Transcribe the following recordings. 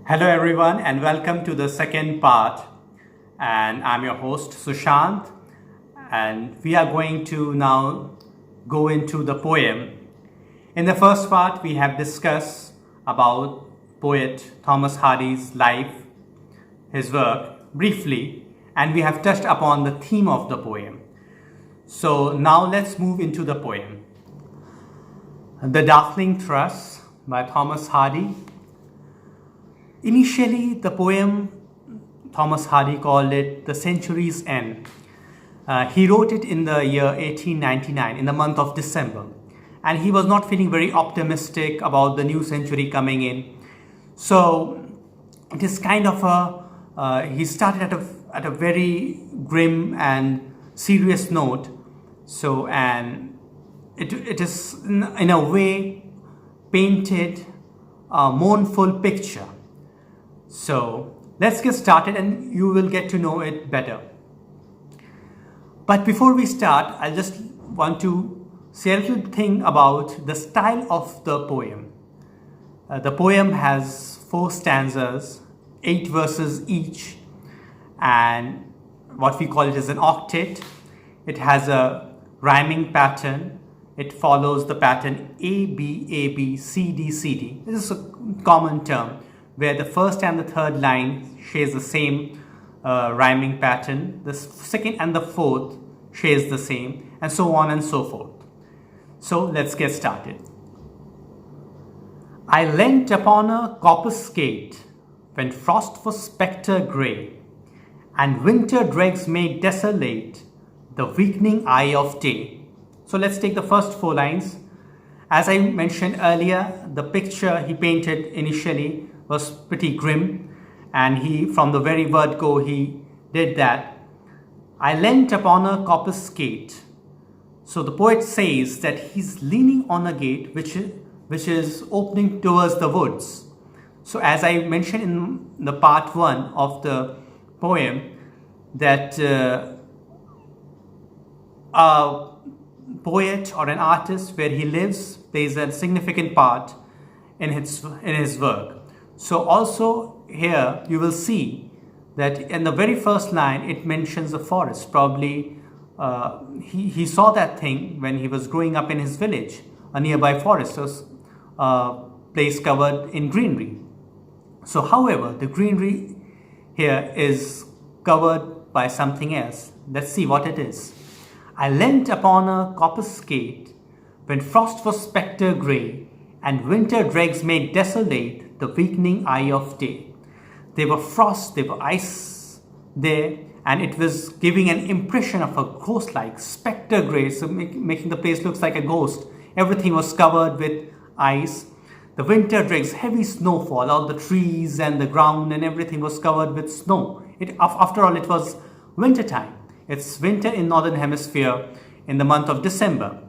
Hello everyone and welcome to the second part, and I'm your host Shushant, and we are going to now go into the poem. In the first part we have discussed about poet Thomas Hardy's life, his work briefly, and we have touched upon the theme of the poem. So now let's move into the poem. The Darkling Thrush by Thomas Hardy. Initially, the poem, Thomas Hardy called it The Century's End. He wrote it in the year 1899, in the month of December. And he was not feeling very optimistic about the new century coming in. So, it is kind of he started at a very grim and serious note. So, and it is in a way painted a mournful picture. So let's get started and you will get to know it better. But before we start, I just want to say a little thing about the style of the poem. The poem has 4 stanzas, 8 verses each, and what we call it is an octet. It has a rhyming pattern. It follows the pattern A, B, A, B, C, D, C, D. This is a common term, where the first and the third line shares the same rhyming pattern, the second and the fourth shares the same, and so on and so forth. So let's get started. I leant upon a coppice gate when frost was spectre-grey, and winter dregs made desolate the weakening eye of day. So let's take the first 4 lines. As I mentioned earlier, the picture he painted initially was pretty grim, and he, from the very word go, he did that. I leant upon a coppice gate. So the poet says that he's leaning on a gate which is opening towards the woods. So as I mentioned in the part 1 of the poem, that a poet or an artist, where he lives, plays a significant part in his work. So also here you will see that in the very first line it mentions a forest. Probably he saw that thing when he was growing up in his village. A nearby forest was a place covered in greenery. So however, the greenery here is covered by something else. Let's see what it is. I leant upon a coppice gate when frost was spectre-grey, and winter dregs made desolate the weakening eye of day. There were frost, there were ice there, and it was giving an impression of a ghost-like spectre-grey, so making the place looks like a ghost. Everything was covered with ice. The winter dregs, heavy snowfall, all the trees and the ground and everything was covered with snow. After all, it was winter time. It's winter in northern hemisphere in the month of December.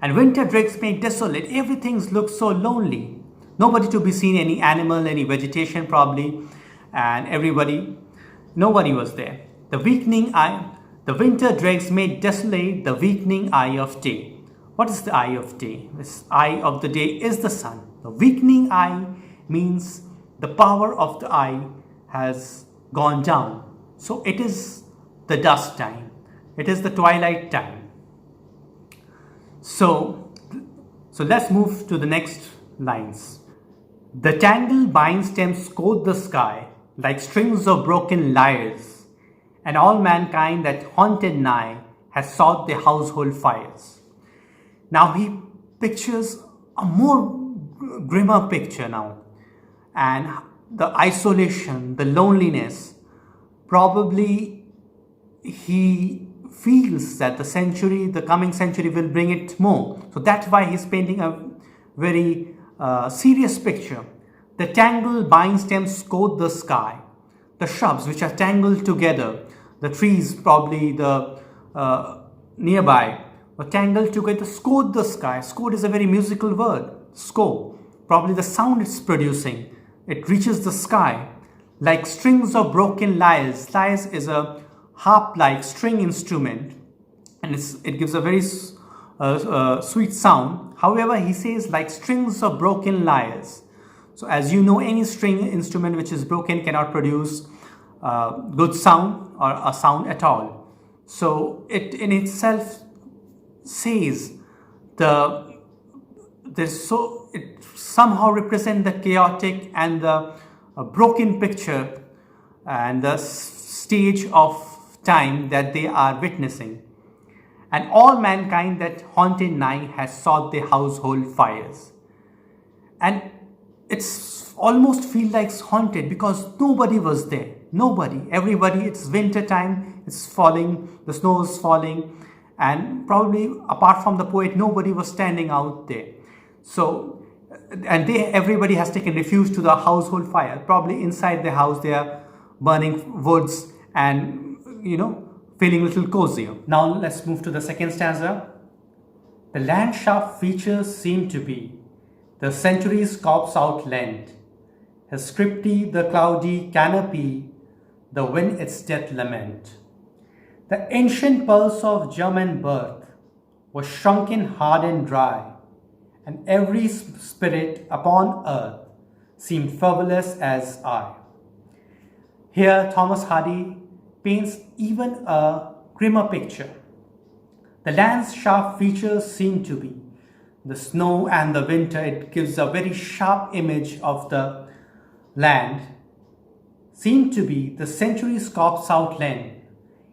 And winter dregs made desolate. Everything looked so lonely. Nobody to be seen, any animal, any vegetation probably, and nobody was there. The weakening eye, the winter dregs made desolate the weakening eye of day. What is the eye of day? This eye of the day is the sun. The weakening eye means the power of the eye has gone down. So it is the dusk time. It is the twilight time. So let's move to the next lines. The tangled bine-stems coat the sky like strings of broken lyres, and all mankind that haunted nigh has sought their household fires. Now he pictures a more grimmer picture now, and the isolation, the loneliness. Probably he feels that the coming century will bring it more. So that's why he's painting a very serious picture. The tangled bine-stems coat the sky. The shrubs which are tangled together, the trees probably the nearby, were tangled together, scored the sky. Scored is a very musical word. Score. Probably the sound it's producing. It reaches the sky like strings of broken lyres. Lyres is a harp-like string instrument, and it gives a very sweet sound. However, he says like strings of broken lyres. So as you know, any string instrument which is broken cannot produce good sound or a sound at all. So it in itself says it somehow represents the chaotic and the broken picture and the stage of time that they are witnessing. And all mankind that haunted nigh has sought the household fires. And it's almost feel like haunted because nobody was there. Nobody. Everybody, it's winter time, it's falling, the snow is falling, and probably apart from the poet, nobody was standing out there. So, and everybody has taken refuge to the household fire. Probably inside the house they are burning woods and, feeling a little cozier. Now let's move to the second stanza. The landscape features seem to be the century's corpse outleant, his crypty, the cloudy canopy, the wind its death-lament. The ancient pulse of germ and birth was shrunken, hard and dry, and every spirit upon earth seemed fervourless as I. Here Thomas Hardy paints even a grimmer picture. The land's sharp features seem to be the snow and the winter. It gives a very sharp image of the land. Seem to be the century's corpse outland.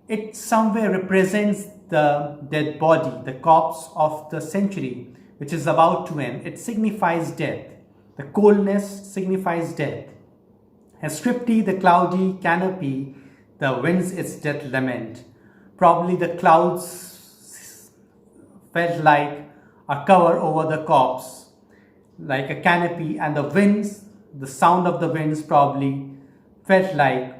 It somewhere represents the dead body, the corpse of the century, which is about to end. It signifies death. The coldness signifies death. As crypty, the cloudy canopy, the winds its death-lament. Probably the clouds felt like a cover over the corpse, like a canopy, and the winds, the sound of the winds probably felt like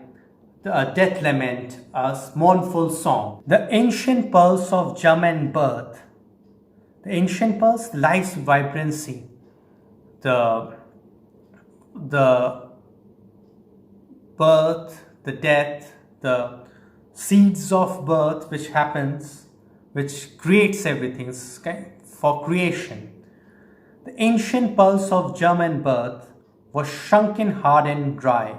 a death-lament, a mournful song. The ancient pulse of germ and birth. The ancient pulse, life's vibrancy. The birth, the death, the seeds of birth which happens, which creates everything for creation. The ancient pulse of germ and birth was shrunken, hard and dry.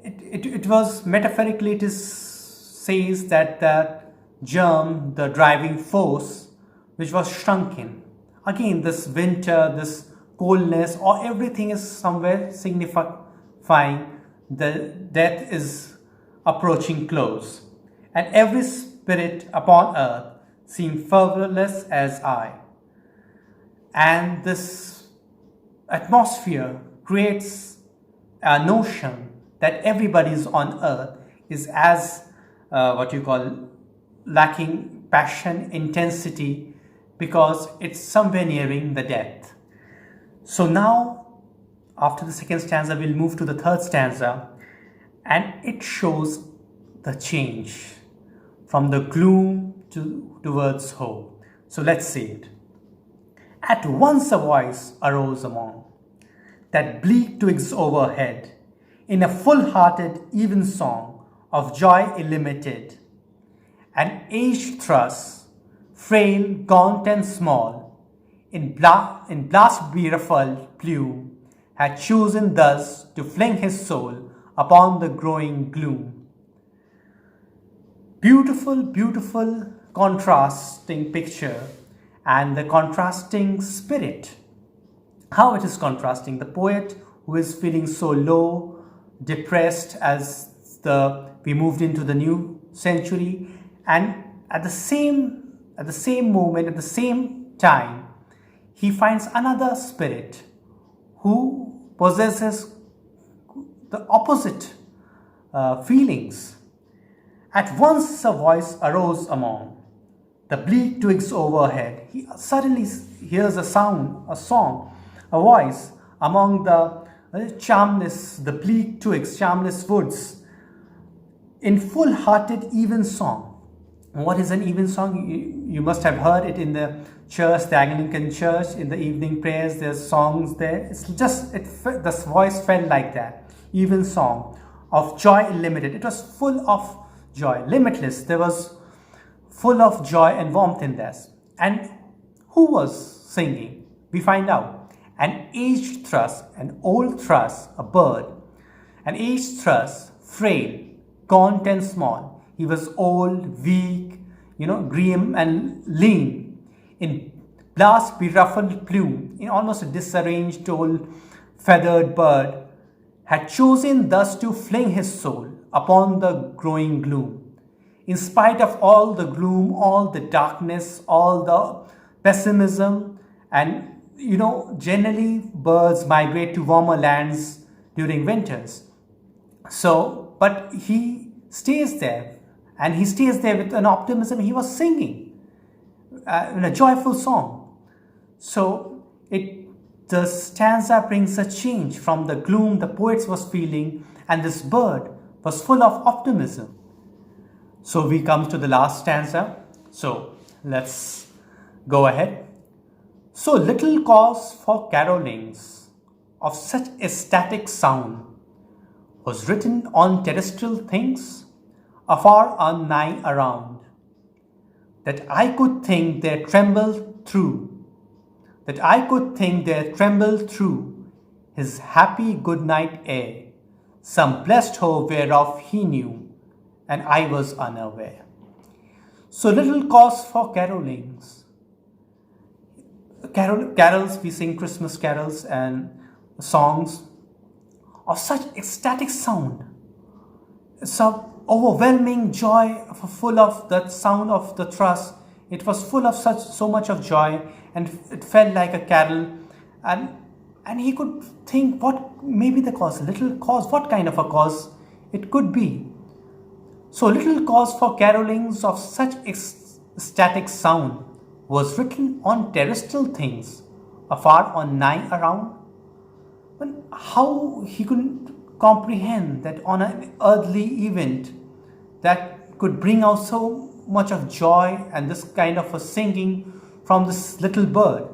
It was metaphorically, it says that the germ, the driving force, which was shrunken. Again, this winter, this coldness, or everything is somewhere signifying the death is approaching close, and every spirit upon earth seemed fervourless as I. And this atmosphere creates a notion that everybody's on earth is as lacking passion, intensity, because it's somewhere nearing the death. So now, after the second stanza, we'll move to the third stanza, and it shows the change from the gloom towards hope. So let's see it. At once a voice arose among that bleak twigs overhead, in a full-hearted evensong of joy illimited. An aged thrush, frail, gaunt and small, in blast-beruffled plume, had chosen thus to fling his soul upon the growing gloom. Beautiful, beautiful contrasting picture, and the contrasting spirit. How it is contrasting. The poet who is feeling so low, depressed as we moved into the new century, and at the same moment, at the same time, he finds another spirit who possesses the opposite feelings. At once a voice arose among the bleak twigs overhead. He suddenly hears a sound, a song, a voice among the charmless, the bleak twigs, charmless woods, in full-hearted evensong. What is an evensong? You must have heard it in the church, the Anglican church, in the evening prayers. There's songs there. It's just, the voice felt like that. Evensong of joy illimited. It was full of joy, limitless. There was full of joy and warmth in this. And who was singing? We find out. an aged thrush, an old thrush, a bird, an aged thrush, frail, gaunt and small. He was old, weak, grim and lean, in blast-beruffled plume, in almost a disarranged old feathered bird, had chosen thus to fling his soul upon the growing gloom. In spite of all the gloom, all the darkness, all the pessimism, and generally birds migrate to warmer lands during winters. So, but he stays there, and he stays there with an optimism. He was singing in a joyful song. So, the stanza brings a change from the gloom the poet was feeling, and this bird was full of optimism. So we come to the last stanza. So let's go ahead. So little cause for carolings of such ecstatic sound was written on terrestrial things afar and nigh around, that I could think there trembled through, his happy good night air, some blessed hope whereof he knew, and I was unaware. So little cause for carolings. Carols, we sing Christmas carols and songs of such ecstatic sound, some overwhelming joy, full of that sound of the thrush. It was full of so much of joy, and it felt like a carol, and he could think what may be the cause, little cause, what kind of a cause it could be. So little cause for carolings of such ecstatic sound was written on terrestrial things, afar or nigh around. But how he couldn't comprehend that on an earthly event that could bring out so much of joy and this kind of a singing from this little bird,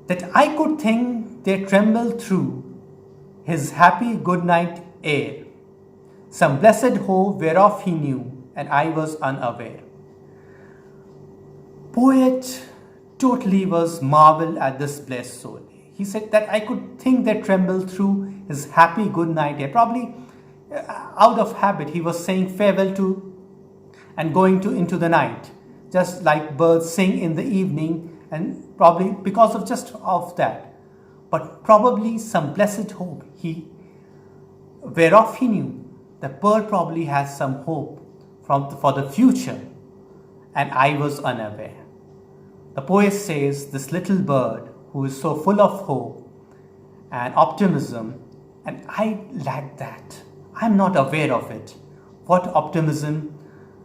that I could think there trembled through his happy good night air, some blessed hope whereof he knew, and I was unaware. Poet totally was marveled at this blessed soul. He said that I could think that trembled through his happy good night air. Probably out of habit, he was saying farewell to and going into the night, just like birds sing in the evening, and probably because of just of that. But probably some blessed hope whereof he knew. The bird probably has some hope for the future, and I was unaware. The poet says this little bird who is so full of hope and optimism, and I lack that. I'm not aware of it. What optimism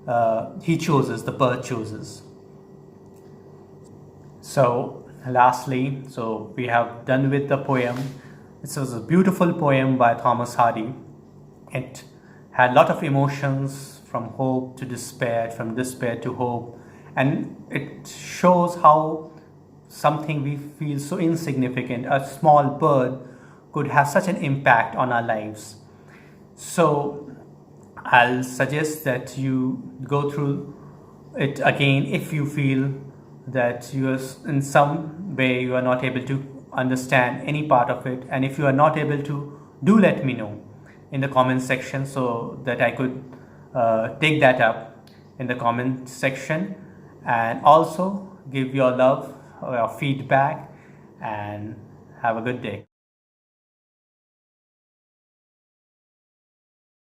the bird chooses. So lastly, we have done with the poem. This was a beautiful poem by Thomas Hardy. It had a lot of emotions, from hope to despair, from despair to hope, and it shows how something we feel so insignificant, a small bird, could have such an impact on our lives. So I'll suggest that you go through it again if you feel that you are in some way you are not able to understand any part of it, and if you are not able to, do let me know in the comment section so that I could take that up in the comment section, and also give your love or feedback, and have a good day.